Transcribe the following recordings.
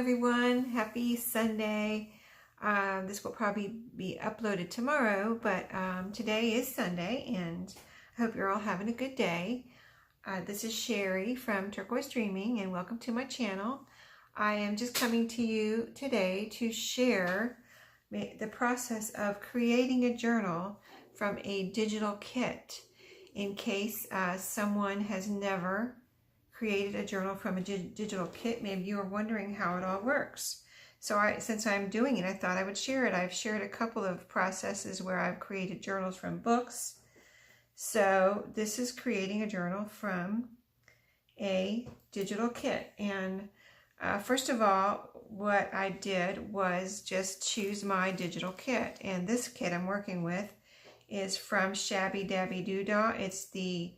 everyone. Happy Sunday. This will probably be uploaded tomorrow, but today is Sunday, and I hope you're all having a good day. This is Sherry from Turquoise Dreaming, and welcome to my channel. I am just coming to you today to share the process of creating a journal from a digital kit, in case someone has never created a journal from a digital kit. Maybe you are wondering how it all works. So since I'm doing it, I thought I would share it. I've shared a couple of processes where I've created journals from books. So this is creating a journal from a digital kit. And first of all, what I did was just choose my digital kit. And this kit I'm working with is from Shabby, Dabby, It's the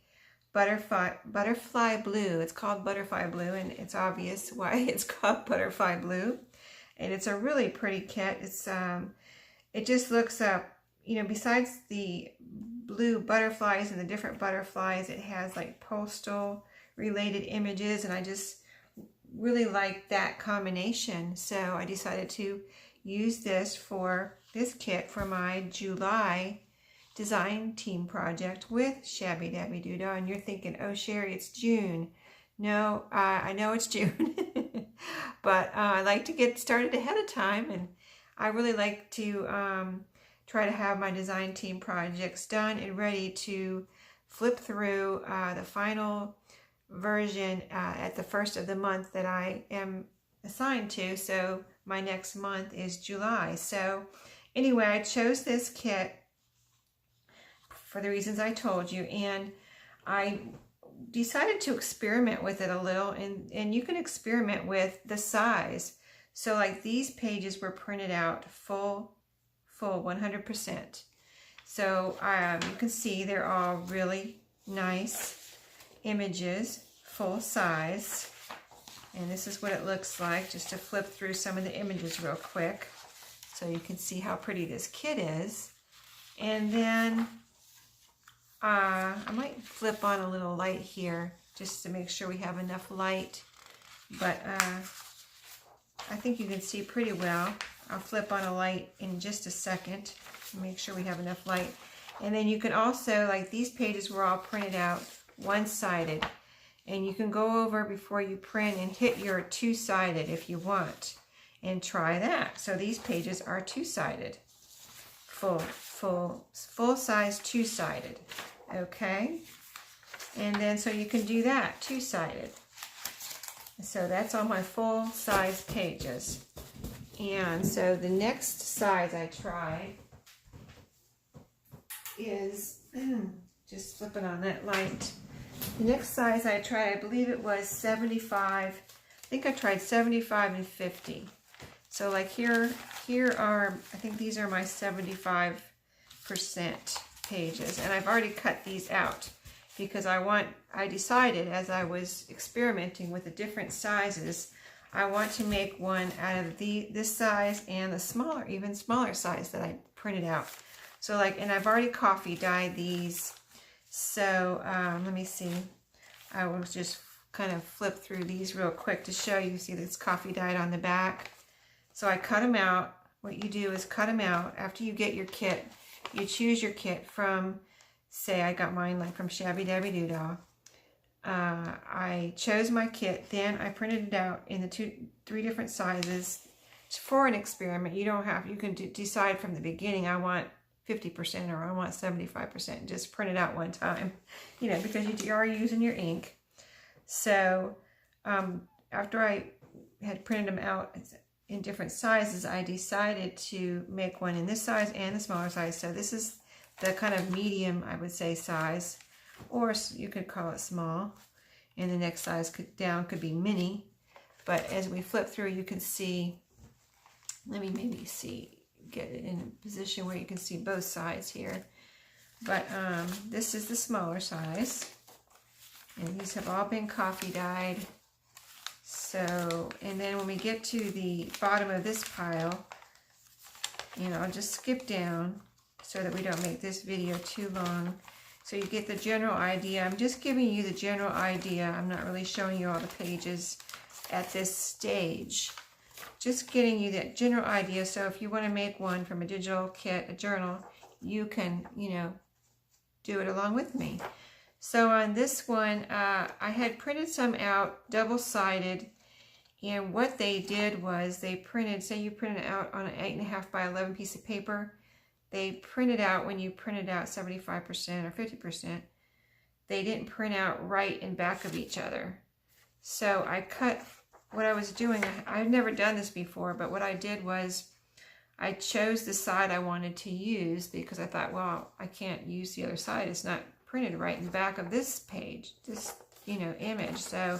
butterfly blue. It's called butterfly blue, and it's obvious why it's called butterfly blue. And it's a really pretty kit. It's it just looks up, you know, besides the blue butterflies and the different butterflies, it has like postal related images, and I just really like that combination. So I decided to use this kit for my July design team project with Shabby Dabby Doodah. And you're thinking, oh Sherry, it's June. No, I know it's June, but I like to get started ahead of time, and I really like to try to have my design team projects done and ready to flip through the final version at the first of the month that I am assigned to. So my next month is July. So anyway, I chose this kit for the reasons I told you, and I decided to experiment with it a little, and you can experiment with the size. So like these pages were printed out full 100%. So you can see they're all really nice images, full size, and this is what it looks like. Just to flip through some of the images real quick so you can see how pretty this kit is. And then I might flip on a little light here just to make sure we have enough light, but I think you can see pretty well. I'll flip on a light in just a second to make sure we have enough light. And then you can also, like these pages were all printed out one-sided, and you can go over before you print and hit your two-sided if you want, and try that. So these pages are two-sided, full size two-sided. Okay, and then so you can do that two-sided. So that's on my full size pages. And so the next size I tried is just flipping on that light. The next size I tried, I believe it was 75. I think I tried 75 and 50. So like here are, I think these are my 75% pages, and I've already cut these out because I decided as I was experimenting with the different sizes, I want to make one out of this size and the smaller, even smaller size that I printed out. So like, and I've already coffee dyed these. So let me see. I will just kind of flip through these real quick to show you. See, this coffee dyed on the back. So I cut them out. What you do is cut them out after you get your kit. You choose your kit from, say I got mine like from Shabby Dabby Doodah. I chose my kit, then I printed it out in the three different sizes for an experiment. You don't have, you can decide from the beginning, I want 50% or I want 75%. Just print it out one time, you know, because you are using your ink. So after I had printed them out in different sizes, I decided to make one in this size and the smaller size. So this is the kind of medium, I would say, size, or you could call it small, and the next size down could be mini. But as we flip through, you can see, let me maybe get it in a position where you can see both sides here. But this is the smaller size, and these have all been coffee dyed. So, and then when we get to the bottom of this pile, you know, I'll just skip down so that we don't make this video too long. So you get the general idea. I'm just giving you the general idea. I'm not really showing you all the pages at this stage. just getting you that general idea. So if you want to make one from a digital kit, a journal, you can, you know, do it along with me. So on this one, I had printed some out double-sided, and what they did was they printed, say you printed out on an 8.5 by 11 piece of paper, they printed out, when you printed out 75% or 50%, they didn't print out right in back of each other. So I cut, what I was doing, I've never done this before, but what I did was I chose the side I wanted to use because I thought, well, I can't use the other side. It's not printed right in the back of this page, this, you know, image. So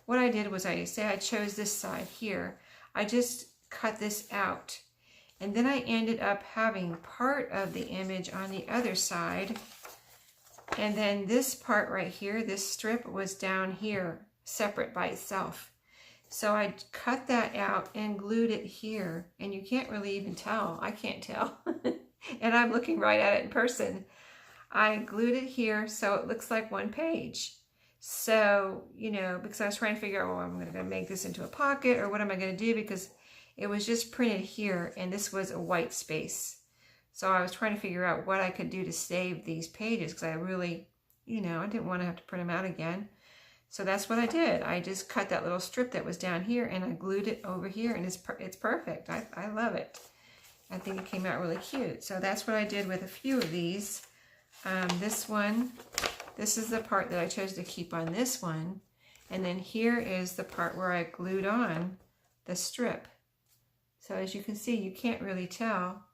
what I did was I chose this side here. I just cut this out. And then I ended up having part of the image on the other side. And then this part right here, this strip was down here, separate by itself. So I cut that out and glued it here, and you can't really even tell. I can't tell. And I'm looking right at it in person. I glued it here so it looks like one page. So, you know, because I was trying to figure out, well, I'm going to make this into a pocket, or what am I going to do, because it was just printed here and this was a white space. So I was trying to figure out what I could do to save these pages, because I really, you know, I didn't want to have to print them out again. So that's what I did. I just cut that little strip that was down here and I glued it over here, and it's perfect. I love it. I think it came out really cute. So that's what I did with a few of these. This one, this is the part that I chose to keep on this one. And then here is the part where I glued on the strip. So as you can see, you can't really tell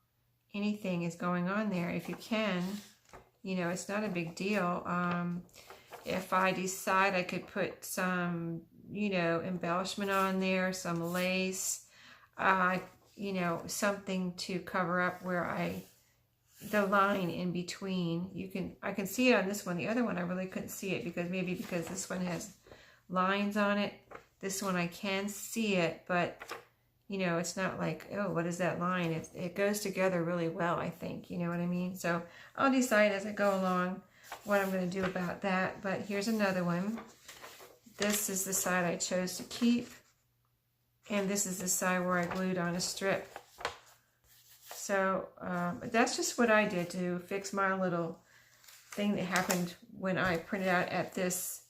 anything is going on there. If you can, you know, it's not a big deal. If I decide I could put some, you know, embellishment on there, some lace, you know, something to cover up where the line in between, I can see it on this one. The other one, I really couldn't see it because this one has lines on it. This one I can see it, but, you know, it's not like, oh, what is that line? It goes together really well, I think. You know what I mean? So I'll decide as I go along what I'm going to do about that. But here's another one. This is the side I chose to keep, and this is the side where I glued on a strip. So that's just what I did to fix my little thing that happened when I printed out at this.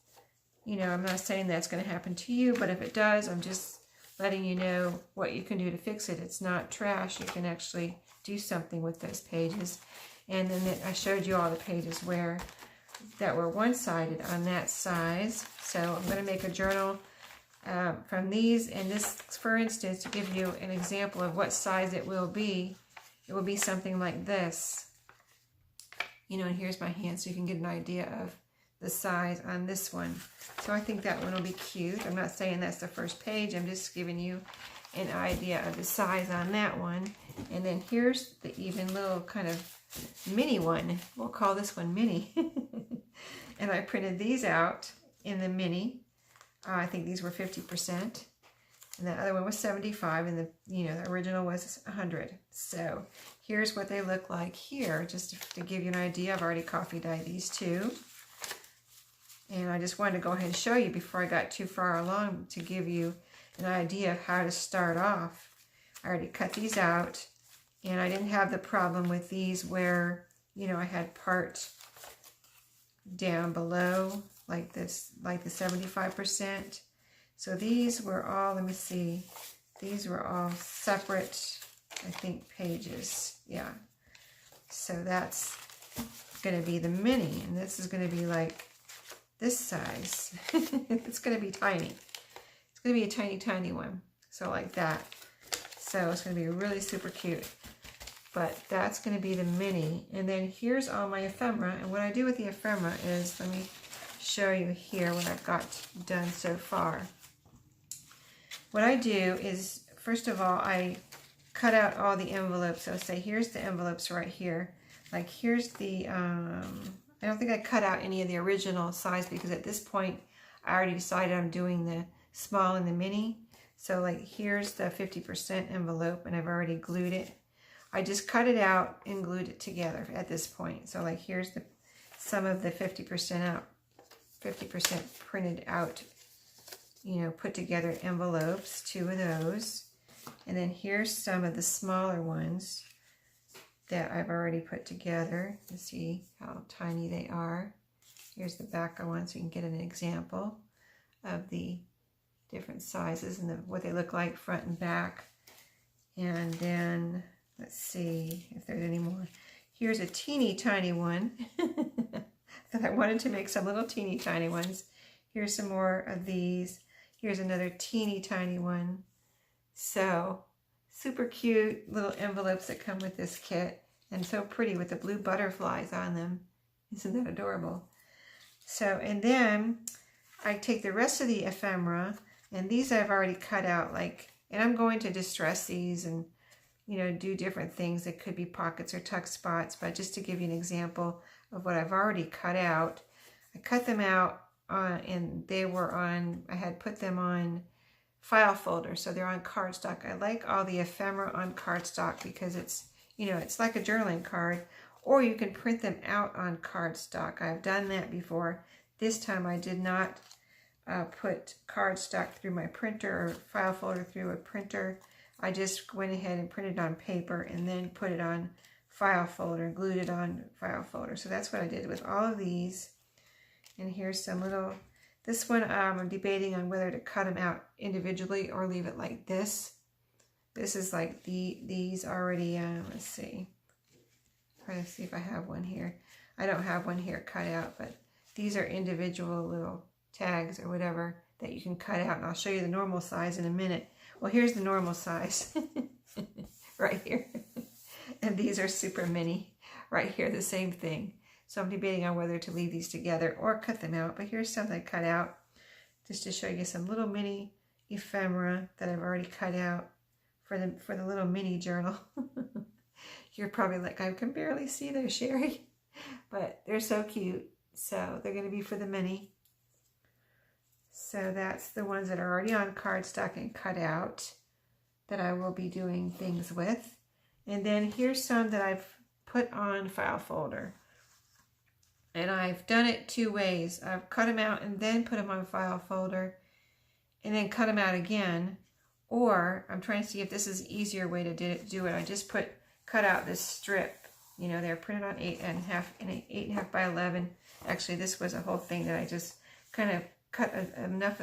You know, I'm not saying that's going to happen to you, but if it does, I'm just letting you know what you can do to fix it. It's not trash. You can actually do something with those pages. And then I showed you all the pages that were one-sided on that size. So I'm going to make a journal from these. And this, for instance, to give you an example of what size it will be something like this. You know, and here's my hand so you can get an idea of the size on this one. So I think that one will be cute. I'm not saying that's the first page. I'm just giving you an idea of the size on that one. And then here's the even little kind of mini one. We'll call this one mini. And I printed these out in the mini. I think these were 50%. And the other one was 75, and the original was 100. So here's what they look like here, just to give you an idea. I've already coffee dyed these two. And I just wanted to go ahead and show you before I got too far along to give you an idea of how to start off. I already cut these out, and I didn't have the problem with these where, you know, I had part down below like this, like the 75%. So these were all, let me see, these were all separate, I think, pages. Yeah. So that's going to be the mini, and this is going to be like this size. It's going to be tiny. It's going to be a tiny, tiny one. So like that. So it's going to be really super cute. But that's going to be the mini. And then here's all my ephemera. And what I do with the ephemera is, let me show you here what I've got done so far. What I do is, first of all, I cut out all the envelopes. So say here's the envelopes right here. Like here's the, I don't think I cut out any of the original size because at this point I already decided I'm doing the small and the mini. So like here's the 50% envelope, and I've already glued it. I just cut it out and glued it together at this point. So like here's some of the 50% out, 50% printed out, you know, put together envelopes, 2 of those. And then here's some of the smaller ones that I've already put together. You see how tiny they are. Here's the back one so you can get an example of the different sizes and what they look like front and back. And then let's see if there's any more. Here's a teeny tiny one that I wanted to make some little teeny tiny ones. Here's some more of these. Here's another teeny tiny one. So super cute little envelopes that come with this kit, and so pretty with the blue butterflies on them. Isn't that adorable? So, and then I take the rest of the ephemera, and these I've already cut out, and I'm going to distress these and, do different things. It could be pockets or tuck spots, but just to give you an example of what I've already cut out, I cut them out and they were on, I had put them on file folder, so they're on cardstock. I like all the ephemera on cardstock because it's, it's like a journaling card, or you can print them out on cardstock. I've done that before. This time I did not put cardstock through my printer or file folder through a printer. I just went ahead and printed on paper and then put it on file folder, glued it on file folder. So that's what I did with all of these. And here's some little, this one I'm debating on whether to cut them out individually or leave it like this. This is like these already, let's see. Trying to see if I have one here. I don't have one here cut out, but these are individual little tags or whatever that you can cut out, and I'll show you the normal size in a minute. Well, here's the normal size right here. And these are super mini right here, the same thing. So I'm debating on whether to leave these together or cut them out, but here's something I cut out just to show you some little mini ephemera that I've already cut out for the little mini journal. You're probably like, I can barely see those, Sherry, but they're so cute. So they're going to be for the mini. So that's the ones that are already on cardstock and cut out that I will be doing things with. And then here's some that I've put on file folder. And I've done it two ways. I've cut them out and then put them on file folder and then cut them out again. Or I'm trying to see if this is an easier way to do it. I just cut out this strip. They're printed on 8.5 and 8.5 by 11. Actually, this was a whole thing that I just kind of cut enough,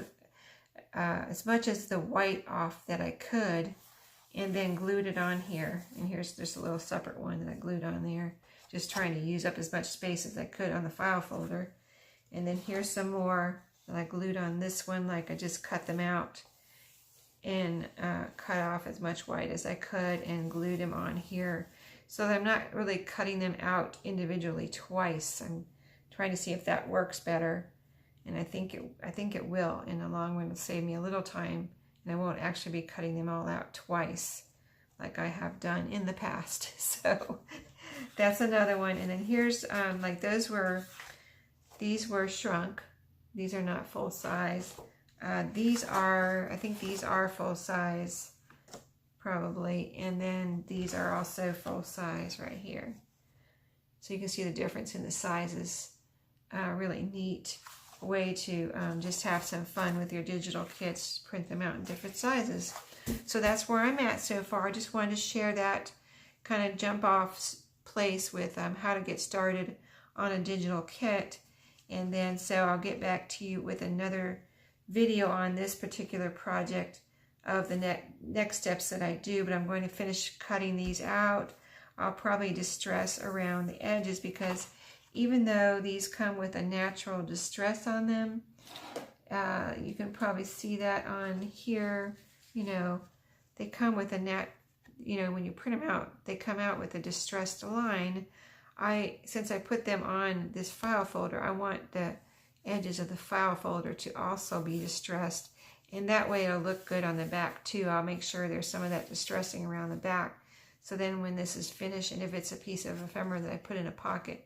as much as the white off that I could, and then glued it on here. And here's just a little separate one that I glued on there, just trying to use up as much space as I could on the file folder. And then here's some more that I glued on this one, like I just cut them out and cut off as much white as I could and glued them on here. So that I'm not really cutting them out individually twice. I'm trying to see if that works better. And I think it will. In the long run, it'll save me a little time, and I won't actually be cutting them all out twice like I have done in the past. So that's another one. And then here's like these were shrunk. These are not full size. I think these are full size probably. And then these are also full size right here. So you can see the difference in the sizes. Really neat way to just have some fun with your digital kits, print them out in different sizes. So that's where I'm at so far. I just wanted to share that kind of jump off place with how to get started on a digital kit. And then so I'll get back to you with another video on this particular project of the next steps that I do, but I'm going to finish cutting these out. I'll probably distress around the edges because even though these come with a natural distress on them, you can probably see that on here, they come with a when you print them out, they come out with a distressed line. Since I put them on this file folder, I want the edges of the file folder to also be distressed, and that way it'll look good on the back too. I'll make sure there's some of that distressing around the back, so then when this is finished, and if it's a piece of ephemera that I put in a pocket,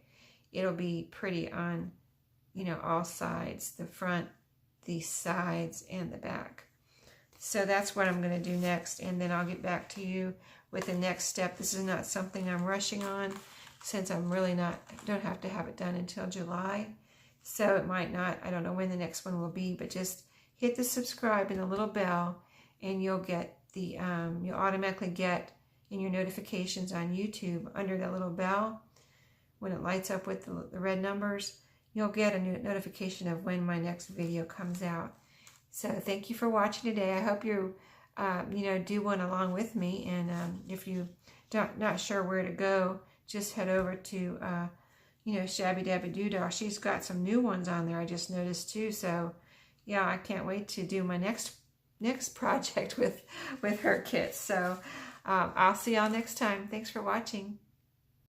it'll be pretty on, all sides, the front, the sides, and the back. So that's what I'm going to do next, and then I'll get back to you with the next step. This is not something I'm rushing on, since I'm really don't have to have it done until July. So it might not, I don't know when the next one will be, but just hit the subscribe and the little bell, and you'll get you'll automatically get in your notifications on YouTube under that little bell. When it lights up with the red numbers, you'll get a notification of when my next video comes out. So thank you for watching today. I hope you do one along with me. And if you not sure where to go, just head over to Shabby Dabby Doodah. She's got some new ones on there I just noticed too. So yeah, I can't wait to do my next project with her kits. So I'll see y'all next time. Thanks for watching.